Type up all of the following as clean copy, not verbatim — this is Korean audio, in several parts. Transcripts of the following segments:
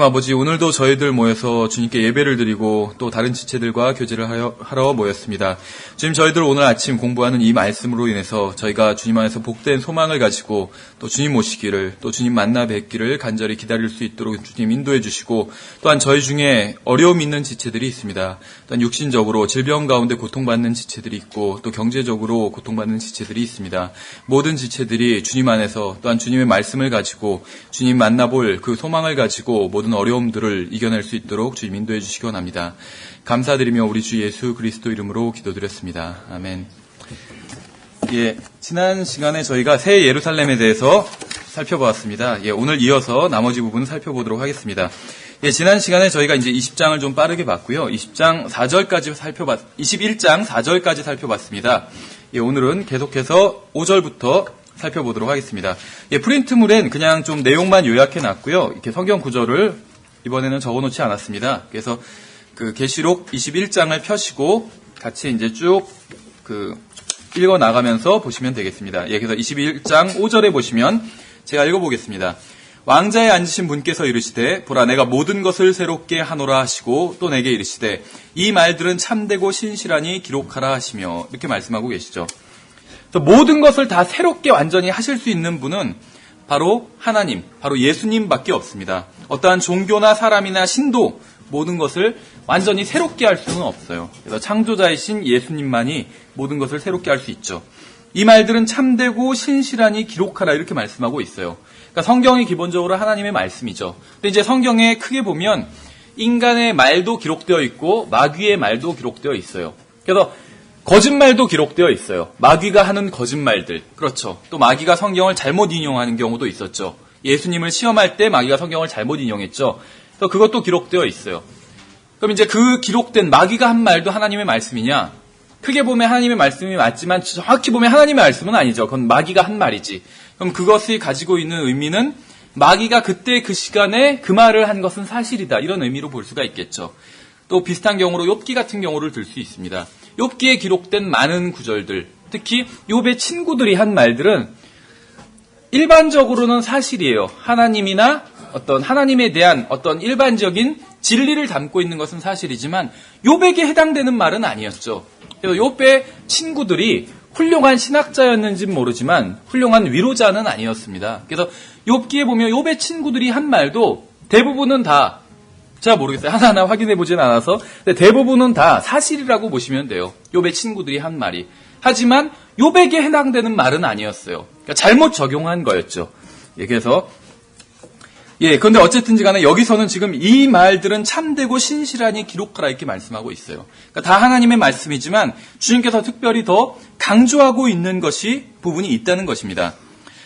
하나님 아버지, 오늘도 저희들 모여서 주님께 예배를 드리고 또 다른 지체들과 교제를 하러 모였습니다. 주님, 저희들 오늘 아침 공부하는 이 말씀으로 인해서 저희가 주님 안에서 복된 소망을 가지고 또 주님 오시기를, 또 주님 만나 뵙기를 간절히 기다릴 수 있도록 주님 인도해 주시고, 또한 저희 중에 어려움 있는 지체들이 있습니다. 또한 육신적으로 질병 가운데 고통받는 지체들이 있고 또 경제적으로 고통받는 지체들이 있습니다. 모든 지체들이 주님 안에서 또한 주님의 말씀을 가지고 주님 만나볼 그 소망을 가지고 모든 어려움들을 이겨낼 수 있도록 주님 인도해 주시기 원합니다. 감사드리며 우리 주 예수 그리스도 이름으로 기도드렸습니다. 아멘. 지난 시간에 저희가 새 예루살렘에 대해서 살펴보았습니다. 오늘 이어서 나머지 부분 살펴보도록 하겠습니다. 지난 시간에 저희가 이제 20장을 좀 빠르게 봤고요. 21장 4절까지 살펴봤습니다. 오늘은 계속해서 5절부터 살펴보도록 하겠습니다. 프린트물엔 그냥 좀 내용만 요약해 놨고요. 이렇게 성경 구절을 이번에는 적어 놓지 않았습니다. 그래서 그 계시록 21장을 펴시고 같이 이제 쭉 읽어 나가면서 보시면 되겠습니다. 그래서 21장 5절에 보시면 제가 읽어보겠습니다. 왕자에 앉으신 분께서 이르시되 보라 내가 모든 것을 새롭게 하노라 하시고 또 내게 이르시되 이 말들은 참되고 신실하니 기록하라 하시며, 이렇게 말씀하고 계시죠. 모든 것을 다 새롭게 완전히 하실 수 있는 분은 바로 하나님, 바로 예수님밖에 없습니다. 어떠한 종교나 사람이나 신도 모든 것을 완전히 새롭게 할 수는 없어요. 그래서 창조자이신 예수님만이 모든 것을 새롭게 할 수 있죠. 이 말들은 참되고 신실하니 기록하라, 이렇게 말씀하고 있어요. 그러니까 성경이 기본적으로 하나님의 말씀이죠. 근데 이제 성경에 크게 보면 인간의 말도 기록되어 있고 마귀의 말도 기록되어 있어요. 그래서 거짓말도 기록되어 있어요. 마귀가 하는 거짓말들. 그렇죠. 또 마귀가 성경을 잘못 인용하는 경우도 있었죠. 예수님을 시험할 때 마귀가 성경을 잘못 인용했죠. 그래서 그것도 기록되어 있어요. 그럼 이제 그 기록된 마귀가 한 말도 하나님의 말씀이냐? 크게 보면 하나님의 말씀이 맞지만 정확히 보면 하나님의 말씀은 아니죠. 그건 마귀가 한 말이지. 그럼 그것이 가지고 있는 의미는 마귀가 그때 그 시간에 그 말을 한 것은 사실이다, 이런 의미로 볼 수가 있겠죠. 또 비슷한 경우로 욥기 같은 경우를 들 수 있습니다. 욥기에 기록된 많은 구절들, 특히 욥의 친구들이 한 말들은 일반적으로는 사실이에요. 하나님이나 어떤 하나님에 대한 어떤 일반적인 진리를 담고 있는 것은 사실이지만 욥에게 해당되는 말은 아니었죠. 그래서 욥의 친구들이 훌륭한 신학자였는지는 모르지만 훌륭한 위로자는 아니었습니다. 그래서 욥기에 보면 욥의 친구들이 한 말도 대부분은 다, 제가 모르겠어요. 하나하나 확인해 보진 않아서, 근데 대부분은 다 사실이라고 보시면 돼요. 욥의 친구들이 한 말이. 하지만 욥에게 해당되는 말은 아니었어요. 그러니까 잘못 적용한 거였죠. 그래서 그런데 어쨌든지 간에 여기서는 지금 이 말들은 참되고 신실하니 기록하라, 이렇게 말씀하고 있어요. 그러니까 다 하나님의 말씀이지만 주님께서 특별히 더 강조하고 있는 부분이 있다는 것입니다.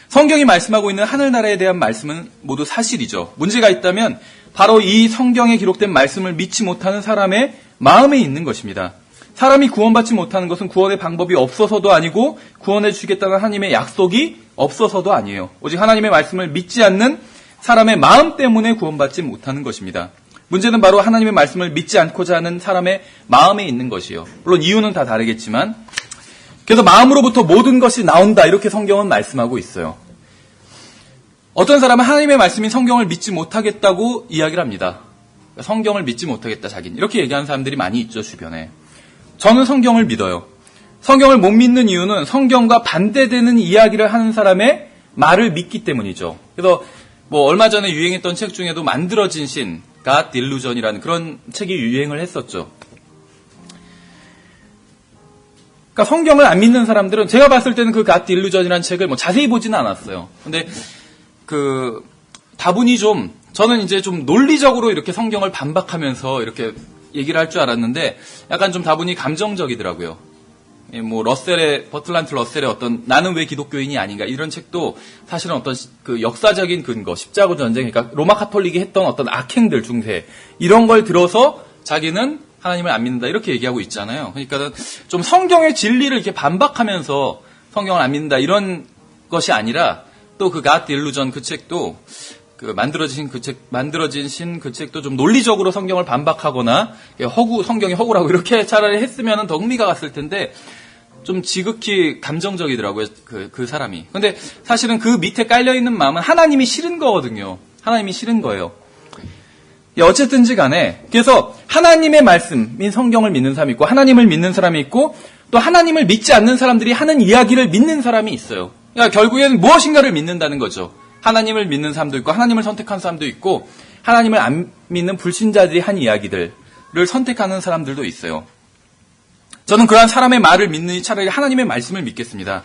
성경이 말씀하고 있는 하늘나라에 대한 말씀은 모두 사실이죠. 문제가 있다면 바로 이 성경에 기록된 말씀을 믿지 못하는 사람의 마음에 있는 것입니다. 사람이 구원받지 못하는 것은 구원의 방법이 없어서도 아니고 구원해 주시겠다는 하나님의 약속이 없어서도 아니에요. 오직 하나님의 말씀을 믿지 않는 사람의 마음 때문에 구원받지 못하는 것입니다. 문제는 바로 하나님의 말씀을 믿지 않고자 하는 사람의 마음에 있는 것이요. 물론 이유는 다 다르겠지만, 그래서 마음으로부터 모든 것이 나온다, 이렇게 성경은 말씀하고 있어요. 어떤 사람은 하나님의 말씀인 성경을 믿지 못하겠다고 이야기를 합니다. 성경을 믿지 못하겠다, 자기는. 이렇게 얘기하는 사람들이 많이 있죠, 주변에. 저는 성경을 믿어요. 성경을 못 믿는 이유는 성경과 반대되는 이야기를 하는 사람의 말을 믿기 때문이죠. 그래서 얼마 전에 유행했던 책 중에도 만들어진 신, God Delusion이라는 그런 책이 유행을 했었죠. 그러니까 성경을 안 믿는 사람들은, 제가 봤을 때는 그 God Delusion이라는 책을 자세히 보지는 않았어요. 근데 다분히 저는 이제 좀 논리적으로 이렇게 성경을 반박하면서 이렇게 얘기를 할 줄 알았는데 약간 좀 다분히 감정적이더라고요. 버틀란트 러셀의 어떤 나는 왜 기독교인이 아닌가, 이런 책도 사실은 어떤 그 역사적인 근거, 십자가 전쟁, 그러니까 로마 카톨릭이 했던 어떤 악행들, 중세, 이런 걸 들어서 자기는 하나님을 안 믿는다, 이렇게 얘기하고 있잖아요. 그러니까 좀 성경의 진리를 이렇게 반박하면서 성경을 안 믿는다, 이런 것이 아니라, 또 그 God Delusion 그 책도, 만들어진 신 그 책도 좀 논리적으로 성경을 반박하거나 성경이 허구라고 이렇게 차라리 했으면 더 흥미가 갔을 텐데 좀 지극히 감정적이더라고요, 그 사람이. 근데 사실은 그 밑에 깔려있는 마음은 하나님이 싫은 거거든요. 하나님이 싫은 거예요. 어쨌든지 간에 그래서 하나님의 말씀인 성경을 믿는 사람이 있고 하나님을 믿는 사람이 있고 또 하나님을 믿지 않는 사람들이 하는 이야기를 믿는 사람이 있어요. 그러니까 결국에는 무엇인가를 믿는다는 거죠. 하나님을 믿는 사람도 있고 하나님을 선택한 사람도 있고 하나님을 안 믿는 불신자들이 한 이야기들을 선택하는 사람들도 있어요. 저는 그러한 사람의 말을 믿느니 차라리 하나님의 말씀을 믿겠습니다.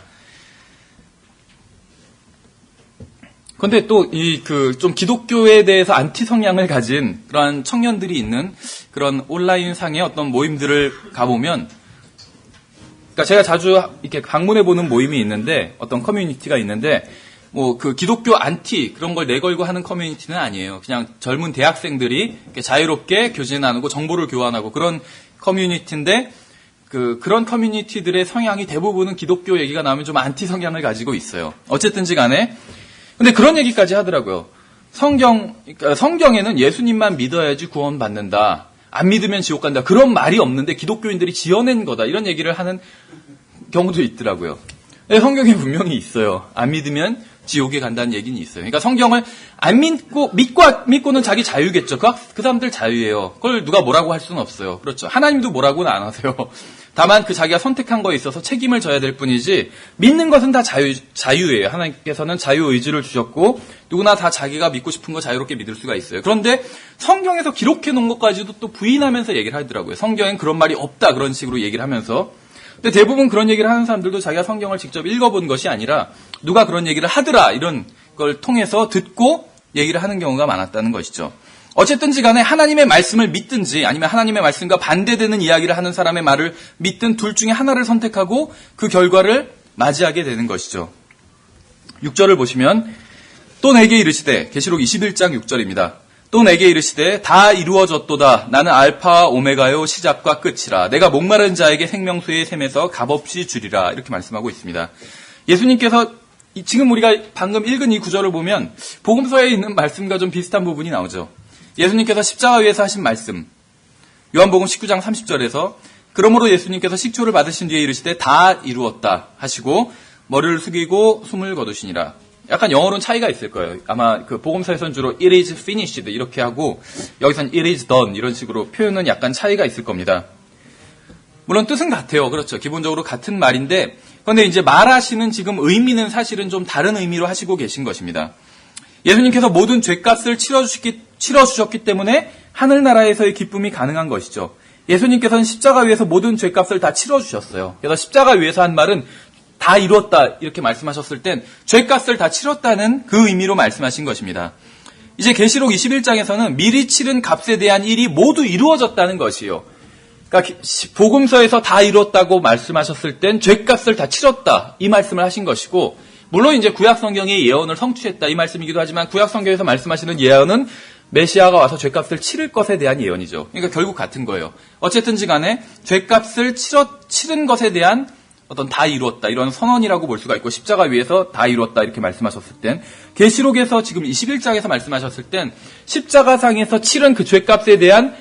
그런데 또 좀 기독교에 대해서 안티 성향을 가진 그러한 청년들이 있는 그런 온라인 상의 어떤 모임들을 가보면, 그러니까 제가 자주 이렇게 방문해 보는 모임이 있는데 어떤 커뮤니티가 있는데 뭐 그 기독교 안티 그런 걸 내걸고 하는 커뮤니티는 아니에요. 그냥 젊은 대학생들이 이렇게 자유롭게 교제 나누고 정보를 교환하고 그런 커뮤니티인데 그런 커뮤니티들의 성향이 대부분은 기독교 얘기가 나오면 좀 안티 성향을 가지고 있어요. 어쨌든지 간에 근데 그런 얘기까지 하더라고요. 성경에는 예수님만 믿어야지 구원받는다. 안 믿으면 지옥 간다. 그런 말이 없는데 기독교인들이 지어낸 거다. 이런 얘기를 하는 경우도 있더라고요. 네, 성경에 분명히 있어요. 안 믿으면 지옥에 간다는 얘기는 있어요. 그러니까 성경을 안 믿고는 자기 자유겠죠. 그 사람들 자유예요. 그걸 누가 뭐라고 할 수는 없어요. 그렇죠. 하나님도 뭐라고는 안 하세요. 다만 자기가 선택한 거에 있어서 책임을 져야 될 뿐이지 믿는 것은 다 자유예요. 하나님께서는 자유의지를 주셨고 누구나 다 자기가 믿고 싶은 거 자유롭게 믿을 수가 있어요. 그런데 성경에서 기록해 놓은 것까지도 또 부인하면서 얘기를 하더라고요. 성경엔 그런 말이 없다 그런 식으로 얘기를 하면서. 근데 대부분 그런 얘기를 하는 사람들도 자기가 성경을 직접 읽어본 것이 아니라 누가 그런 얘기를 하더라 이런 걸 통해서 듣고 얘기를 하는 경우가 많았다는 것이죠. 어쨌든지 간에 하나님의 말씀을 믿든지 아니면 하나님의 말씀과 반대되는 이야기를 하는 사람의 말을 믿든 둘 중에 하나를 선택하고 그 결과를 맞이하게 되는 것이죠. 6절을 보시면 또 내게 이르시되 계시록 21장 6절입니다. 또 내게 이르시되 다 이루어졌도다. 나는 알파와 오메가요 시작과 끝이라. 내가 목마른 자에게 생명수의 샘에서 값없이 주리라. 이렇게 말씀하고 있습니다. 예수님께서 지금 우리가 방금 읽은 이 구절을 보면 복음서에 있는 말씀과 좀 비슷한 부분이 나오죠. 예수님께서 십자가 위에서 하신 말씀, 요한복음 19장 30절에서 그러므로 예수님께서 식초를 받으신 뒤에 이르시되 다 이루었다 하시고 머리를 숙이고 숨을 거두시니라. 약간 영어로는 차이가 있을 거예요. 아마 그 복음서에서는 주로 it is finished 이렇게 하고 여기서는 it is done 이런 식으로 표현은 약간 차이가 있을 겁니다. 물론 뜻은 같아요. 그렇죠. 기본적으로 같은 말인데 그런데 이제 말하시는 지금 의미는 사실은 좀 다른 의미로 하시고 계신 것입니다. 예수님께서 모든 죄값을 치러주셨기 때문에 하늘나라에서의 기쁨이 가능한 것이죠. 예수님께서는 십자가 위에서 모든 죄값을 다 치러주셨어요. 그래서 십자가 위에서 한 말은 다 이뤘다 이렇게 말씀하셨을 땐 죄값을 다 치렀다는 그 의미로 말씀하신 것입니다. 이제 계시록 21장에서는 미리 치른 값에 대한 일이 모두 이루어졌다는 것이요. 그러니까 복음서에서 다 이뤘다고 말씀하셨을 땐 죄값을 다 치렀다 이 말씀을 하신 것이고 물론 이제 구약 성경의 예언을 성취했다 이 말씀이기도 하지만 구약 성경에서 말씀하시는 예언은 메시아가 와서 죄값을 치를 것에 대한 예언이죠. 그러니까 결국 같은 거예요. 어쨌든지 간에 죄값을 치른 것에 대한 어떤 다 이루었다 이런 선언이라고 볼 수가 있고 십자가 위에서 다 이루었다 이렇게 말씀하셨을 땐 계시록에서 지금 21장에서 말씀하셨을 땐 십자가상에서 치른 그 죄값에 대한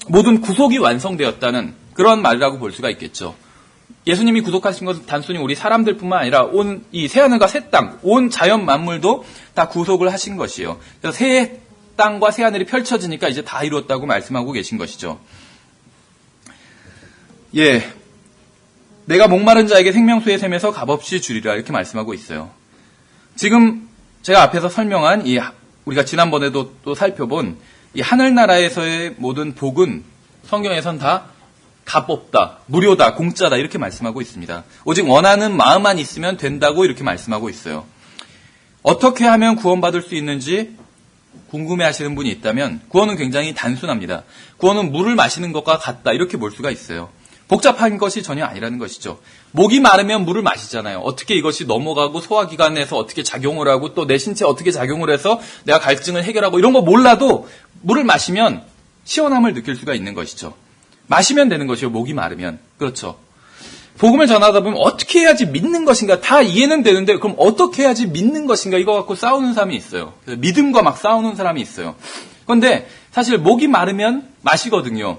모든 구속이 완성되었다는 그런 말이라고 볼 수가 있겠죠. 예수님이 구속하신 것은 단순히 우리 사람들뿐만 아니라 온 이 새하늘과 새 땅, 온 자연 만물도 다 구속을 하신 것이에요. 그래서 새 땅과 새 하늘이 펼쳐지니까 이제 다 이루었다고 말씀하고 계신 것이죠. 예, 내가 목마른 자에게 생명수의 샘에서 값없이 주리라 이렇게 말씀하고 있어요. 지금 제가 앞에서 설명한 우리가 지난번에도 또 살펴본 이 하늘나라에서의 모든 복은 성경에선 다 값없다, 무료다, 공짜다 이렇게 말씀하고 있습니다. 오직 원하는 마음만 있으면 된다고 이렇게 말씀하고 있어요. 어떻게 하면 구원받을 수 있는지 궁금해하시는 분이 있다면 구원은 굉장히 단순합니다. 구원은 물을 마시는 것과 같다 이렇게 볼 수가 있어요. 복잡한 것이 전혀 아니라는 것이죠. 목이 마르면 물을 마시잖아요. 어떻게 이것이 넘어가고 소화기관에서 어떻게 작용을 하고 또 내 신체에 어떻게 작용을 해서 내가 갈증을 해결하고 이런 거 몰라도 물을 마시면 시원함을 느낄 수가 있는 것이죠. 마시면 되는 것이요. 목이 마르면. 그렇죠. 복음을 전하다 보면 어떻게 해야지 믿는 것인가 다 이해는 되는데 그럼 어떻게 해야지 믿는 것인가 이거 갖고 싸우는 사람이 있어요. 믿음과 막 싸우는 사람이 있어요. 그런데 사실 목이 마르면 마시거든요.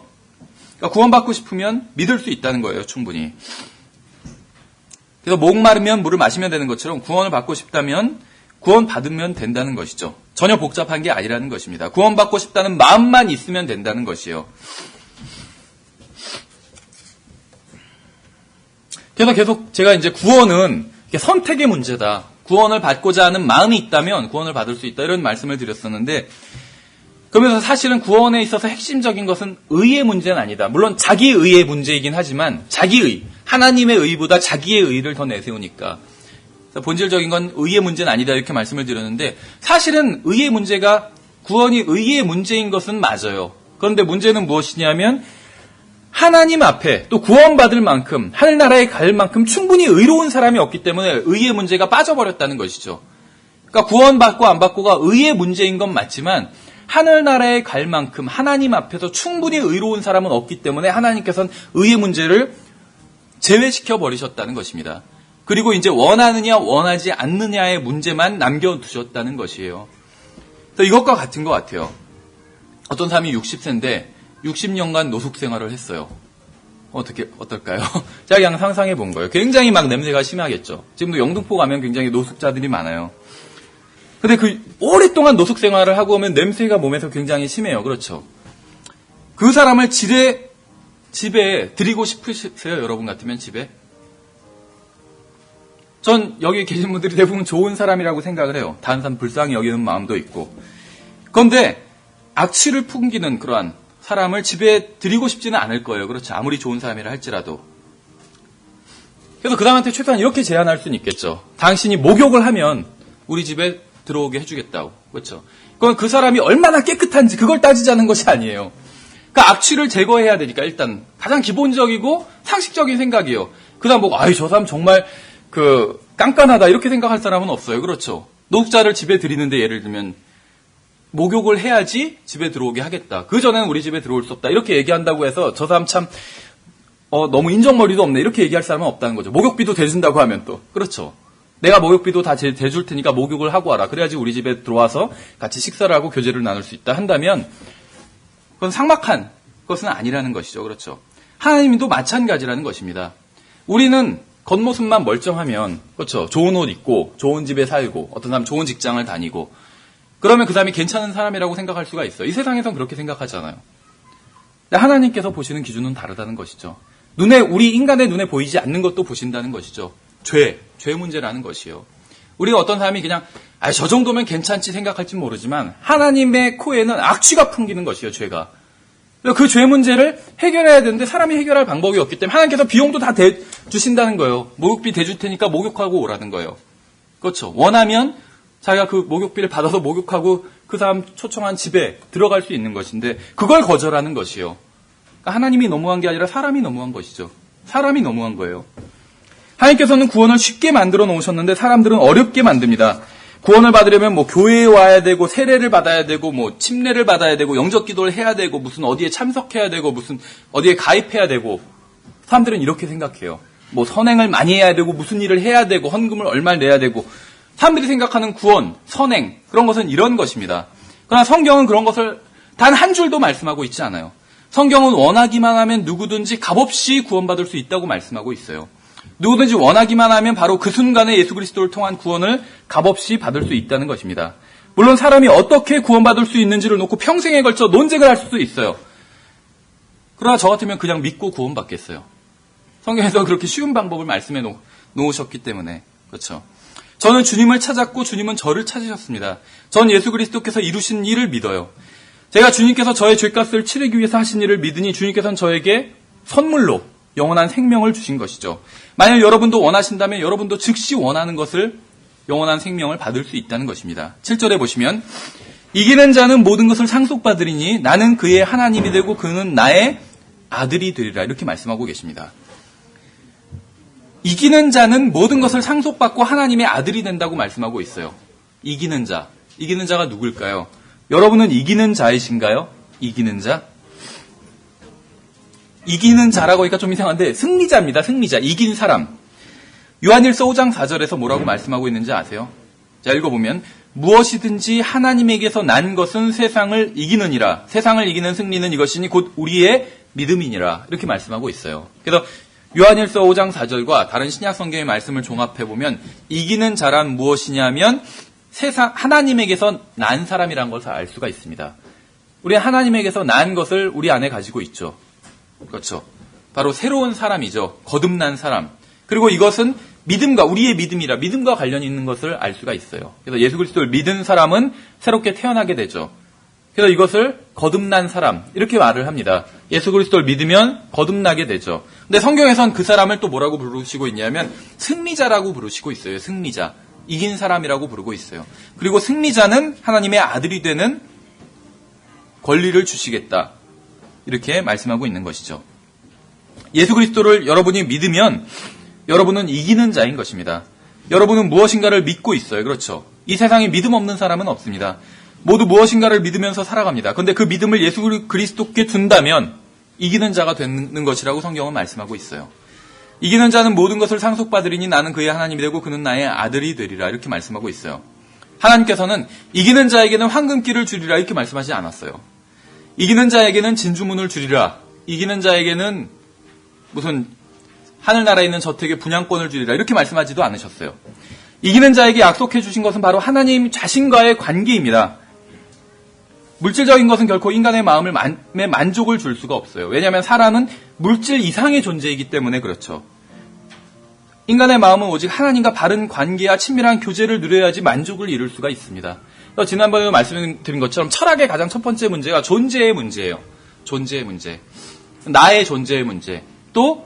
그러니까 구원받고 싶으면 믿을 수 있다는 거예요. 충분히. 그래서 목 마르면 물을 마시면 되는 것처럼 구원을 받고 싶다면 구원 받으면 된다는 것이죠. 전혀 복잡한 게 아니라는 것입니다. 구원받고 싶다는 마음만 있으면 된다는 것이요. 그래서 계속 제가 이제 구원은 선택의 문제다. 구원을 받고자 하는 마음이 있다면 구원을 받을 수 있다. 이런 말씀을 드렸었는데, 그러면서 사실은 구원에 있어서 핵심적인 것은 의의 문제는 아니다. 물론 자기 의의 문제이긴 하지만 자기의, 하나님의 의보다 자기의 의를 더 내세우니까. 본질적인 건 의의 문제는 아니다 이렇게 말씀을 드렸는데, 사실은 의의 문제가, 구원이 의의 문제인 것은 맞아요. 그런데 문제는 무엇이냐면 하나님 앞에 또 구원받을 만큼, 하늘나라에 갈 만큼 충분히 의로운 사람이 없기 때문에 의의 문제가 빠져버렸다는 것이죠. 그러니까 구원받고 안 받고가 의의 문제인 건 맞지만 하늘나라에 갈 만큼 하나님 앞에서 충분히 의로운 사람은 없기 때문에 하나님께서는 의의 문제를 제외시켜 버리셨다는 것입니다. 그리고 이제 원하느냐 원하지 않느냐의 문제만 남겨두셨다는 것이에요. 그래서 이것과 같은 것 같아요. 어떤 사람이 60세인데 60년간 노숙 생활을 했어요. 어떨까요? 제가 그냥 상상해 본 거예요. 굉장히 막 냄새가 심하겠죠. 지금도 영등포 가면 굉장히 노숙자들이 많아요. 근데 그 오랫동안 노숙 생활을 하고 오면 냄새가 몸에서 굉장히 심해요. 그렇죠? 그 사람을 집에 들이고 싶으세요? 여러분 같으면 집에? 전 여기 계신 분들이 대부분 좋은 사람이라고 생각을 해요. 다른 사람 불쌍히 여기는 마음도 있고. 그런데 악취를 풍기는 그러한 사람을 집에 들이고 싶지는 않을 거예요. 그렇죠? 아무리 좋은 사람이라 할지라도. 그래서 그 사람한테 최소한 이렇게 제안할 수는 있겠죠. 당신이 목욕을 하면 우리 집에 들어오게 해주겠다고. 그렇죠? 그건 그 사람이 얼마나 깨끗한지 그걸 따지자는 것이 아니에요. 그러니까 악취를 제거해야 되니까 일단 가장 기본적이고 상식적인 생각이에요. 그 다음 보고 저 사람 정말 깐깐하다 이렇게 생각할 사람은 없어요. 그렇죠? 노숙자를 집에 들이는데 예를 들면 목욕을 해야지 집에 들어오게 하겠다. 그 전에는 우리 집에 들어올 수 없다. 이렇게 얘기한다고 해서 저 사람 참 너무 인정머리도 없네. 이렇게 얘기할 사람은 없다는 거죠. 목욕비도 대준다고 하면 또. 그렇죠. 내가 목욕비도 다 대줄 테니까 목욕을 하고 와라. 그래야지 우리 집에 들어와서 같이 식사를 하고 교제를 나눌 수 있다 한다면 그건 삭막한 것은 아니라는 것이죠. 그렇죠. 하나님도 마찬가지라는 것입니다. 우리는 겉모습만 멀쩡하면 그렇죠. 좋은 옷 입고 좋은 집에 살고 어떤 사람 좋은 직장을 다니고 그러면 그 사람이 괜찮은 사람이라고 생각할 수가 있어요. 이 세상에선 그렇게 생각하잖아요. 근데 하나님께서 보시는 기준은 다르다는 것이죠. 우리 인간의 눈에 보이지 않는 것도 보신다는 것이죠. 죄 문제라는 것이요. 우리가 어떤 사람이 그냥 저 정도면 괜찮지 생각할지 모르지만 하나님의 코에는 악취가 풍기는 것이요. 죄가. 그 죄 문제를 해결해야 되는데 사람이 해결할 방법이 없기 때문에 하나님께서 비용도 다 대주신다는 거예요. 목욕비 대줄 테니까 목욕하고 오라는 거예요. 그렇죠. 원하면 자기가 그 목욕비를 받아서 목욕하고 그 사람 초청한 집에 들어갈 수 있는 것인데 그걸 거절하는 것이요. 그러니까 하나님이 너무한 게 아니라 사람이 너무한 것이죠. 사람이 너무한 거예요. 하나님께서는 구원을 쉽게 만들어 놓으셨는데 사람들은 어렵게 만듭니다. 구원을 받으려면 교회에 와야 되고 세례를 받아야 되고 침례를 받아야 되고 영적 기도를 해야 되고 무슨 어디에 참석해야 되고 무슨 어디에 가입해야 되고 사람들은 이렇게 생각해요. 선행을 많이 해야 되고 무슨 일을 해야 되고 헌금을 얼마를 내야 되고 사람들이 생각하는 구원, 선행 그런 것은 이런 것입니다. 그러나 성경은 그런 것을 단 한 줄도 말씀하고 있지 않아요. 성경은 원하기만 하면 누구든지 값없이 구원받을 수 있다고 말씀하고 있어요. 누구든지 원하기만 하면 바로 그 순간에 예수 그리스도를 통한 구원을 값없이 받을 수 있다는 것입니다. 물론 사람이 어떻게 구원받을 수 있는지를 놓고 평생에 걸쳐 논쟁을 할 수도 있어요. 그러나 저 같으면 그냥 믿고 구원받겠어요. 성경에서 그렇게 쉬운 방법을 말씀해 놓으셨기 때문에. 그렇죠. 저는 주님을 찾았고 주님은 저를 찾으셨습니다. 전 예수 그리스도께서 이루신 일을 믿어요. 제가 주님께서 저의 죄값을 치르기 위해서 하신 일을 믿으니 주님께서는 저에게 선물로 영원한 생명을 주신 것이죠. 만약 여러분도 원하신다면 여러분도 즉시 원하는 것을 영원한 생명을 받을 수 있다는 것입니다. 7절에 보시면 이기는 자는 모든 것을 상속받으리니 나는 그의 하나님이 되고 그는 나의 아들이 되리라 이렇게 말씀하고 계십니다. 이기는 자는 모든 것을 상속받고 하나님의 아들이 된다고 말씀하고 있어요. 이기는 자가 누굴까요? 여러분은 이기는 자이신가요? 이기는 자? 이기는 자라고 하니까 좀 이상한데 승리자입니다. 승리자. 이긴 사람. 요한일서 5장 4절에서 뭐라고 말씀하고 있는지 아세요? 자, 읽어보면 무엇이든지 하나님에게서 난 것은 세상을 이기느니라. 세상을 이기는 승리는 이것이니 곧 우리의 믿음이니라. 이렇게 말씀하고 있어요. 그래서 요한일서 5장 4절과 다른 신약 성경의 말씀을 종합해보면 이기는 자란 무엇이냐면 하나님에게서 난 사람이라는 것을 알 수가 있습니다. 우리 하나님에게서 난 것을 우리 안에 가지고 있죠. 그렇죠. 바로 새로운 사람이죠. 거듭난 사람. 그리고 이것은 우리의 믿음과 관련이 있는 것을 알 수가 있어요. 그래서 예수 그리스도를 믿은 사람은 새롭게 태어나게 되죠. 그래서 이것을 거듭난 사람, 이렇게 말을 합니다. 예수 그리스도를 믿으면 거듭나게 되죠. 근데 성경에선 그 사람을 또 뭐라고 부르시고 있냐면 승리자라고 부르시고 있어요. 승리자. 이긴 사람이라고 부르고 있어요. 그리고 승리자는 하나님의 아들이 되는 권리를 주시겠다. 이렇게 말씀하고 있는 것이죠. 예수 그리스도를 여러분이 믿으면 여러분은 이기는 자인 것입니다. 여러분은 무엇인가를 믿고 있어요. 그렇죠. 이 세상에 믿음 없는 사람은 없습니다. 모두 무엇인가를 믿으면서 살아갑니다. 그런데 그 믿음을 예수 그리스도께 둔다면 이기는 자가 되는 것이라고 성경은 말씀하고 있어요. 이기는 자는 모든 것을 상속받으리니 나는 그의 하나님이 되고 그는 나의 아들이 되리라. 이렇게 말씀하고 있어요. 하나님께서는 이기는 자에게는 황금길을 주리라. 이렇게 말씀하지 않았어요. 이기는 자에게는 진주문을 주리라. 이기는 자에게는 무슨 하늘나라에 있는 저택의 분양권을 주리라. 이렇게 말씀하지도 않으셨어요. 이기는 자에게 약속해 주신 것은 바로 하나님 자신과의 관계입니다. 물질적인 것은 결코 인간의 마음에 만족을 줄 수가 없어요. 왜냐하면 사람은 물질 이상의 존재이기 때문에 그렇죠. 인간의 마음은 오직 하나님과 바른 관계와 친밀한 교제를 누려야지 만족을 이룰 수가 있습니다. 지난번에 말씀드린 것처럼 철학의 가장 첫 번째 문제가 존재의 문제예요. 존재의 문제. 나의 존재의 문제. 또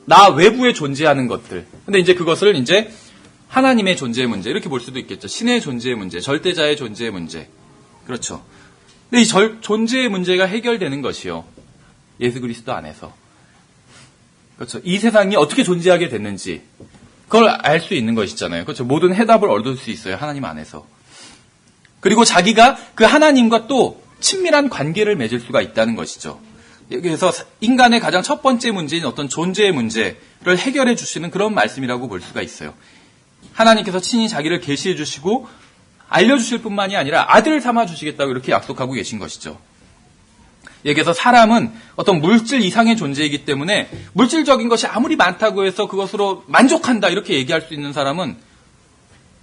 나 외부에 존재하는 것들. 근데 이제 그것을 이제 하나님의 존재의 문제. 이렇게 볼 수도 있겠죠. 신의 존재의 문제. 절대자의 존재의 문제. 그렇죠. 근데 이 존재의 문제가 해결되는 것이요. 예수 그리스도 안에서. 그렇죠. 이 세상이 어떻게 존재하게 됐는지 그걸 알 수 있는 것이잖아요. 그렇죠. 모든 해답을 얻을 수 있어요. 하나님 안에서. 그리고 자기가 그 하나님과 또 친밀한 관계를 맺을 수가 있다는 것이죠. 그래서 인간의 가장 첫 번째 문제인 어떤 존재의 문제를 해결해 주시는 그런 말씀이라고 볼 수가 있어요. 하나님께서 친히 자기를 계시해 주시고 알려주실 뿐만이 아니라 아들 삼아 주시겠다고 이렇게 약속하고 계신 것이죠. 여기서 사람은 어떤 물질 이상의 존재이기 때문에 물질적인 것이 아무리 많다고 해서 그것으로 만족한다 이렇게 얘기할 수 있는 사람은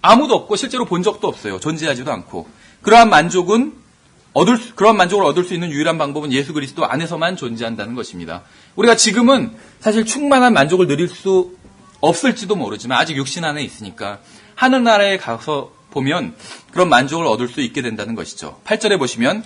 아무도 없고 실제로 본 적도 없어요. 존재하지도 않고. 그러한 만족을 얻을 수 있는 유일한 방법은 예수 그리스도 안에서만 존재한다는 것입니다. 우리가 지금은 사실 충만한 만족을 누릴 수 없을지도 모르지만 아직 육신 안에 있으니까 하늘나라에 가서 보면 그런 만족을 얻을 수 있게 된다는 것이죠. 8절에 보시면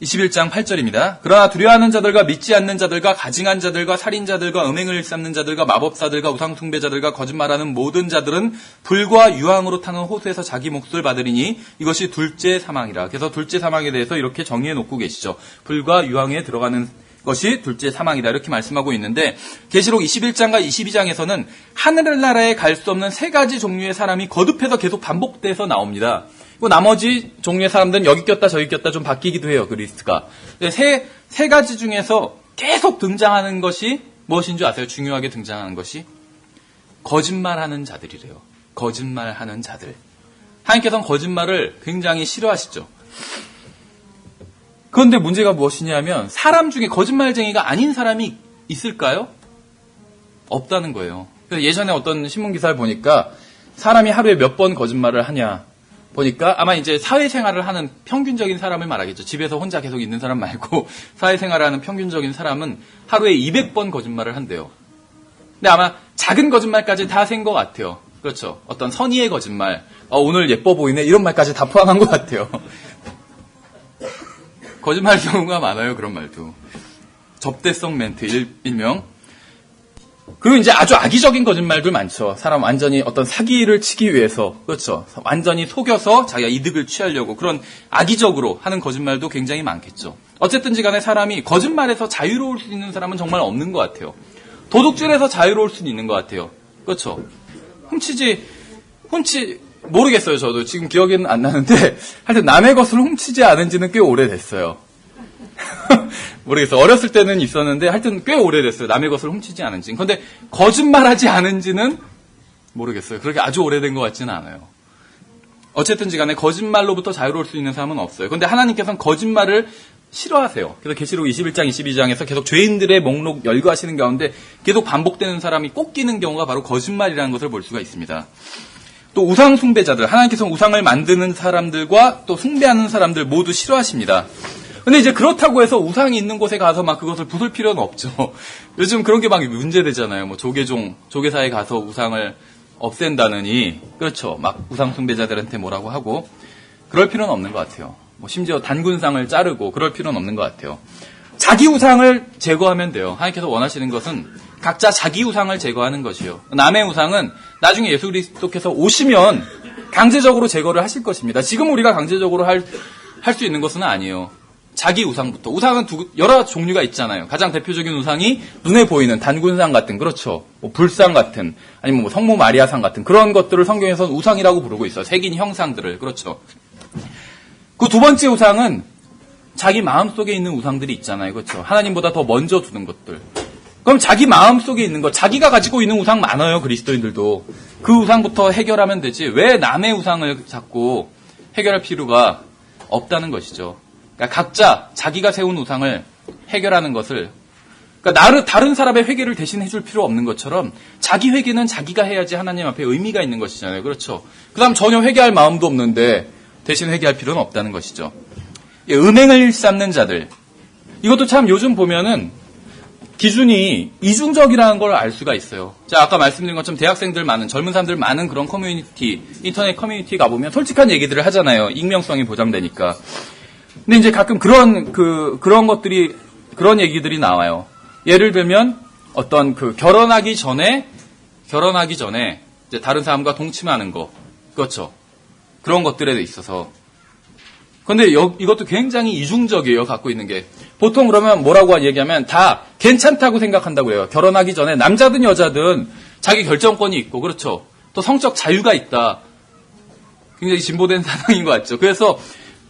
21장 8절입니다. 그러나 두려워하는 자들과 믿지 않는 자들과 가증한 자들과 살인자들과 음행을 일삼는 자들과 마법사들과 우상숭배자들과 거짓말하는 모든 자들은 불과 유황으로 타는 호수에서 자기 몫을 받으리니 이것이 둘째 사망이라. 그래서 둘째 사망에 대해서 이렇게 정의해 놓고 계시죠. 불과 유황에 들어가는 것이 둘째 사망이다 이렇게 말씀하고 있는데 계시록 21장과 22장에서는 하늘나라에 갈 수 없는 세 가지 종류의 사람이 거듭해서 계속 반복돼서 나옵니다. 나머지 종류의 사람들은 여기 꼈다 저기 꼈다 좀 바뀌기도 해요. 그 리스트가. 세 가지 중에서 계속 등장하는 것이 무엇인 줄 아세요? 중요하게 등장하는 것이 거짓말하는 자들이래요. 거짓말하는 자들. 하나님께서는 거짓말을 굉장히 싫어하시죠. 그런데 문제가 무엇이냐면 사람 중에 거짓말쟁이가 아닌 사람이 있을까요? 없다는 거예요. 그래서 예전에 어떤 신문기사를 보니까 사람이 하루에 몇 번 거짓말을 하냐 보니까 아마 이제 사회생활을 하는 평균적인 사람을 말하겠죠. 집에서 혼자 계속 있는 사람 말고 사회생활을 하는 평균적인 사람은 하루에 200번 거짓말을 한대요. 근데 아마 작은 거짓말까지 다 센 것 같아요. 그렇죠. 어떤 선의의 거짓말, 오늘 예뻐 보이네 이런 말까지 다 포함한 것 같아요. 거짓말 경우가 많아요. 그런 말도. 접대성 멘트 일명. 그리고 이제 아주 악의적인 거짓말들 많죠. 사람 완전히 어떤 사기를 치기 위해서, 그렇죠. 완전히 속여서 자기가 이득을 취하려고 그런 악의적으로 하는 거짓말도 굉장히 많겠죠. 어쨌든지 간에 사람이 거짓말에서 자유로울 수 있는 사람은 정말 없는 것 같아요. 도둑질에서 자유로울 수는 있는 것 같아요. 그렇죠. 모르겠어요. 저도 지금 기억에는 안 나는데 하여튼 남의 것을 훔치지 않은 지는 꽤 오래됐어요. 모르겠어요. 어렸을 때는 있었는데 하여튼 꽤 오래됐어요. 남의 것을 훔치지 않은 지. 그런데 거짓말하지 않은 지는 모르겠어요. 그렇게 아주 오래된 것 같지는 않아요. 어쨌든지 간에 거짓말로부터 자유로울 수 있는 사람은 없어요. 그런데 하나님께서는 거짓말을 싫어하세요. 그래서 계시록 21장, 22장에서 계속 죄인들의 목록 열거하시는 가운데 계속 반복되는 사람이 꼭 끼는 경우가 바로 거짓말이라는 것을 볼 수가 있습니다. 또 우상 숭배자들, 하나님께서 우상을 만드는 사람들과 또 숭배하는 사람들 모두 싫어하십니다. 근데 이제 그렇다고 해서 우상이 있는 곳에 가서 막 그것을 부술 필요는 없죠. 요즘 그런 게 막 문제되잖아요. 뭐 조계사에 가서 우상을 없앤다느니, 그렇죠. 막 우상 숭배자들한테 뭐라고 하고, 그럴 필요는 없는 것 같아요. 뭐 심지어 단군상을 자르고 그럴 필요는 없는 것 같아요. 자기 우상을 제거하면 돼요. 하나님께서 원하시는 것은 각자 자기 우상을 제거하는 것이요. 남의 우상은 나중에 예수 그리스도께서 오시면 강제적으로 제거를 하실 것입니다. 지금 우리가 강제적으로 할 수 있는 것은 아니에요. 자기 우상부터. 우상은 여러 종류가 있잖아요. 가장 대표적인 우상이 눈에 보이는 단군상 같은, 그렇죠. 뭐 불상 같은, 아니면 뭐 성모 마리아상 같은 그런 것들을 성경에서는 우상이라고 부르고 있어요. 새긴 형상들을, 그렇죠. 그 두 번째 우상은 자기 마음속에 있는 우상들이 있잖아요. 그렇죠. 하나님보다 더 먼저 두는 것들. 그럼 자기 마음속에 있는 것, 자기가 가지고 있는 우상 많아요. 그리스도인들도. 그 우상부터 해결하면 되지. 왜 남의 우상을 자꾸 해결할 필요가 없다는 것이죠. 그러니까 각자 자기가 세운 우상을 해결하는 것을, 그러니까 다른 사람의 회개를 대신 해줄 필요 없는 것처럼 자기 회개는 자기가 해야지 하나님 앞에 의미가 있는 것이잖아요. 그렇죠. 그 다음 전혀 회개할 마음도 없는데 대신 회개할 필요는 없다는 것이죠. 음행을 일삼는 자들. 이것도 참 요즘 보면은 기준이 이중적이라는 걸 알 수가 있어요. 자, 아까 말씀드린 것처럼 대학생들 많은, 젊은 사람들 많은 그런 커뮤니티, 인터넷 커뮤니티 가보면 솔직한 얘기들을 하잖아요. 익명성이 보장되니까. 근데 이제 가끔 그런 것들이, 그런 얘기들이 나와요. 예를 들면 어떤 결혼하기 전에 이제 다른 사람과 동침하는 거. 그렇죠. 그런 것들에 있어서. 근데 이것도 굉장히 이중적이에요. 갖고 있는 게. 보통 그러면 뭐라고 얘기하면 다 괜찮다고 생각한다고 해요. 결혼하기 전에 남자든 여자든 자기 결정권이 있고, 그렇죠. 또 성적 자유가 있다. 굉장히 진보된 사상인 것 같죠. 그래서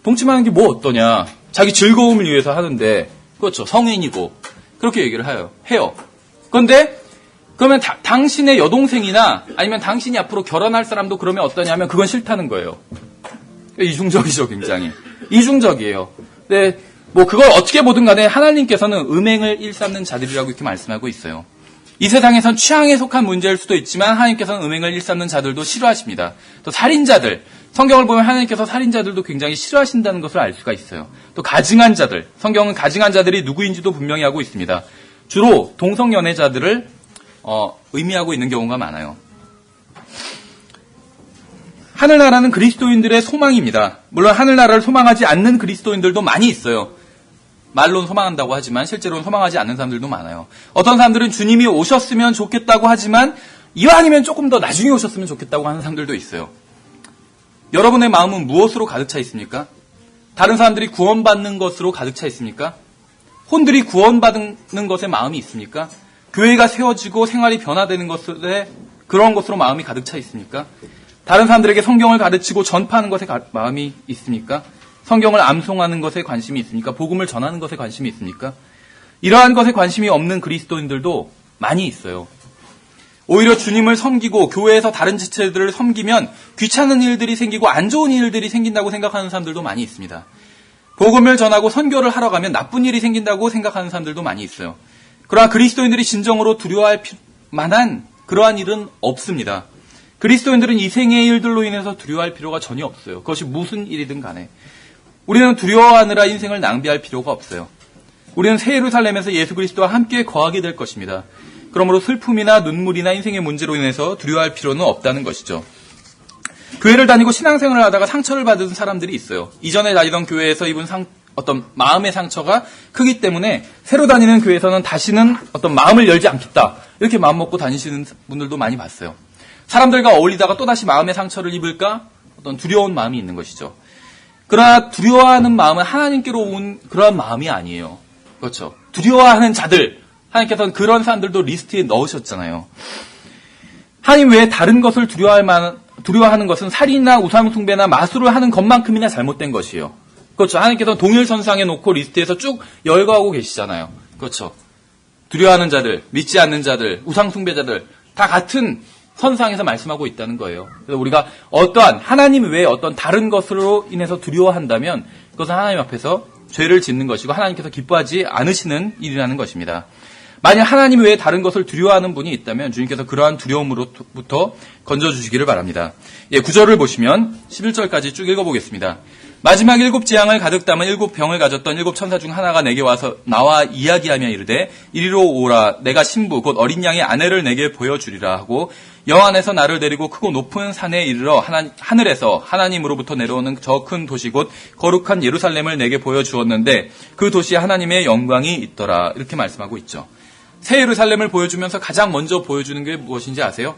동침하는 게 뭐 어떠냐. 자기 즐거움을 위해서 하는데, 그렇죠. 성인이고. 그렇게 얘기를 해요. 그런데 그러면 당신의 여동생이나 아니면 당신이 앞으로 결혼할 사람도 그러면 어떠냐면 그건 싫다는 거예요. 이중적이죠, 굉장히. 이중적이에요. 근데 뭐 그걸 어떻게 보든 간에 하나님께서는 음행을 일삼는 자들이라고 이렇게 말씀하고 있어요. 이 세상에선 취향에 속한 문제일 수도 있지만 하나님께서는 음행을 일삼는 자들도 싫어하십니다. 또 살인자들, 성경을 보면 하나님께서 살인자들도 굉장히 싫어하신다는 것을 알 수가 있어요. 또 가증한 자들, 성경은 가증한 자들이 누구인지도 분명히 하고 있습니다. 주로 동성연애자들을 의미하고 있는 경우가 많아요. 하늘나라는 그리스도인들의 소망입니다. 물론 하늘나라를 소망하지 않는 그리스도인들도 많이 있어요. 말로는 소망한다고 하지만 실제로는 소망하지 않는 사람들도 많아요. 어떤 사람들은 주님이 오셨으면 좋겠다고 하지만 이왕이면 조금 더 나중에 오셨으면 좋겠다고 하는 사람들도 있어요. 여러분의 마음은 무엇으로 가득 차 있습니까? 다른 사람들이 구원받는 것으로 가득 차 있습니까? 혼들이 구원받는 것에 마음이 있습니까? 교회가 세워지고 생활이 변화되는 것에 그런 것으로 마음이 가득 차 있습니까? 다른 사람들에게 성경을 가르치고 전파하는 것에 마음이 있습니까? 성경을 암송하는 것에 관심이 있습니까? 복음을 전하는 것에 관심이 있습니까? 이러한 것에 관심이 없는 그리스도인들도 많이 있어요. 오히려 주님을 섬기고 교회에서 다른 지체들을 섬기면 귀찮은 일들이 생기고 안 좋은 일들이 생긴다고 생각하는 사람들도 많이 있습니다. 복음을 전하고 선교를 하러 가면 나쁜 일이 생긴다고 생각하는 사람들도 많이 있어요. 그러나 그리스도인들이 진정으로 두려워할 만한 그러한 일은 없습니다. 그리스도인들은 이 생의 일들로 인해서 두려워할 필요가 전혀 없어요. 그것이 무슨 일이든 간에. 우리는 두려워하느라 인생을 낭비할 필요가 없어요. 우리는 새 예루살렘에서 예수 그리스도와 함께 거하게 될 것입니다. 그러므로 슬픔이나 눈물이나 인생의 문제로 인해서 두려워할 필요는 없다는 것이죠. 교회를 다니고 신앙생활을 하다가 상처를 받은 사람들이 있어요. 이전에 다니던 교회에서 입은 어떤 마음의 상처가 크기 때문에 새로 다니는 교회에서는 다시는 어떤 마음을 열지 않겠다. 이렇게 마음 먹고 다니시는 분들도 많이 봤어요. 사람들과 어울리다가 또다시 마음의 상처를 입을까? 어떤 두려운 마음이 있는 것이죠. 그러나 두려워하는 마음은 하나님께로 온 그러한 마음이 아니에요. 그렇죠. 두려워하는 자들, 하나님께서는 그런 사람들도 리스트에 넣으셨잖아요. 하나님 외에 다른 것을 두려워하는 것은 살인이나 우상숭배나 마술을 하는 것만큼이나 잘못된 것이에요. 그렇죠. 하나님께서는 동일선상에 놓고 리스트에서 쭉 열거하고 계시잖아요. 그렇죠. 두려워하는 자들, 믿지 않는 자들, 우상숭배자들 다 같은 선상에서 말씀하고 있다는 거예요. 그래서 우리가 어떠한 하나님 외에 어떤 다른 것으로 인해서 두려워한다면 그것은 하나님 앞에서 죄를 짓는 것이고 하나님께서 기뻐하지 않으시는 일이라는 것입니다. 만약 하나님 외에 다른 것을 두려워하는 분이 있다면 주님께서 그러한 두려움으로부터 건져주시기를 바랍니다. 예, 9절을 보시면 11절까지 쭉 읽어보겠습니다. 마지막 7재앙을 가득 담은 7병을 가졌던 7천사 중 하나가 내게 와서 나와 이야기하며 이르되 이리로 오라 내가 신부 곧 어린 양의 아내를 내게 보여주리라 하고 영 안에서 나를 데리고 크고 높은 산에 이르러 하늘에서 하나님으로부터 내려오는 저 큰 도시 곧 거룩한 예루살렘을 내게 보여주었는데 그 도시에 하나님의 영광이 있더라. 이렇게 말씀하고 있죠. 새 예루살렘을 보여주면서 가장 먼저 보여주는 게 무엇인지 아세요?